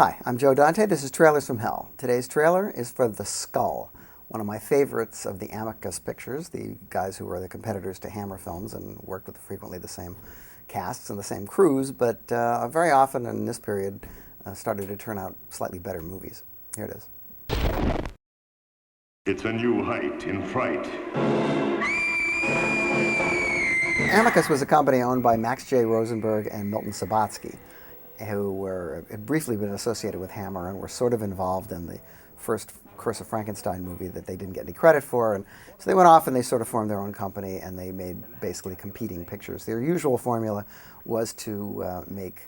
Hi, I'm Joe Dante. This is Trailers from Hell. Today's trailer is for The Skull, one of my favorites of the Amicus pictures, the guys who were the competitors to Hammer Films and worked with frequently the same casts and the same crews, but very often in this period started to turn out slightly better movies. Here it is. It's a new height in fright. Amicus was a company owned by Max J. Rosenberg and Milton Subotsky, who had briefly been associated with Hammer and were sort of involved in the first Curse of Frankenstein movie that they didn't get any credit for. And so they went off and they sort of formed their own company, and they made basically competing pictures. Their usual formula was to make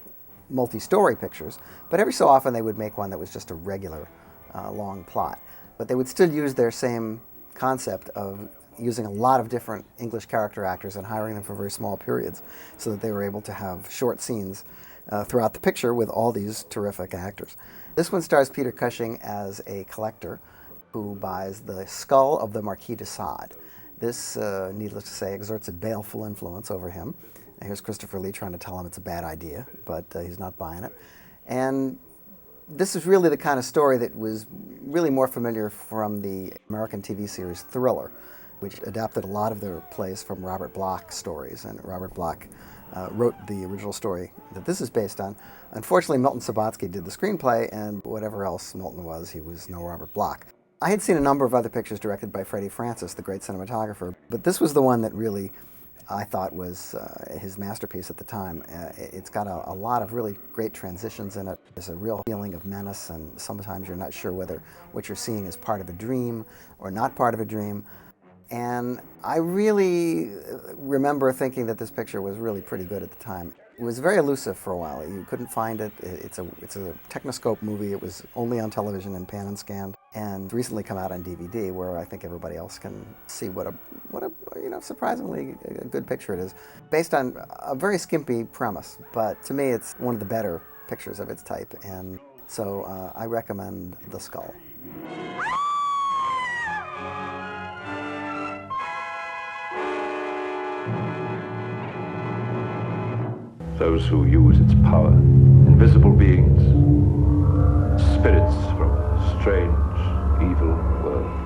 multi-story pictures, but every so often they would make one that was just a regular long plot. But they would still use their same concept of using a lot of different English character actors and hiring them for very small periods so that they were able to have short scenes throughout the picture with all these terrific actors. This one stars Peter Cushing as a collector who buys the skull of the Marquis deSade. This, needless to say, exerts a baleful influence over him. And here's Christopher Lee trying to tell him it's a bad idea, but he's not buying it. And this is really the kind of story that was really more familiar from the American TV series Thriller, which adapted a lot of their plays from Robert Bloch stories. And Robert Bloch wrote the original story that this is based on. Unfortunately, Milton Subotsky did the screenplay, and whatever else Milton was, he was no Robert Bloch. I had seen a number of other pictures directed by Freddie Francis, the great cinematographer, but this was the one that really I thought was his masterpiece at the time. It's got a lot of really great transitions in it. There's a real feeling of menace, and sometimes you're not sure whether what you're seeing is part of a dream or not part of a dream. And I really remember thinking that this picture was really pretty good at the time. It was very elusive for a while. You couldn't find it. It's a Technoscope movie. It was only on television in pan and scan, and recently come out on DVD, where I think everybody else can see what a surprisingly good picture it is. Based on a very skimpy premise, but to me it's one of the better pictures of its type, and so I recommend The Skull. Those who use its power, invisible beings, spirits from a strange, evil world.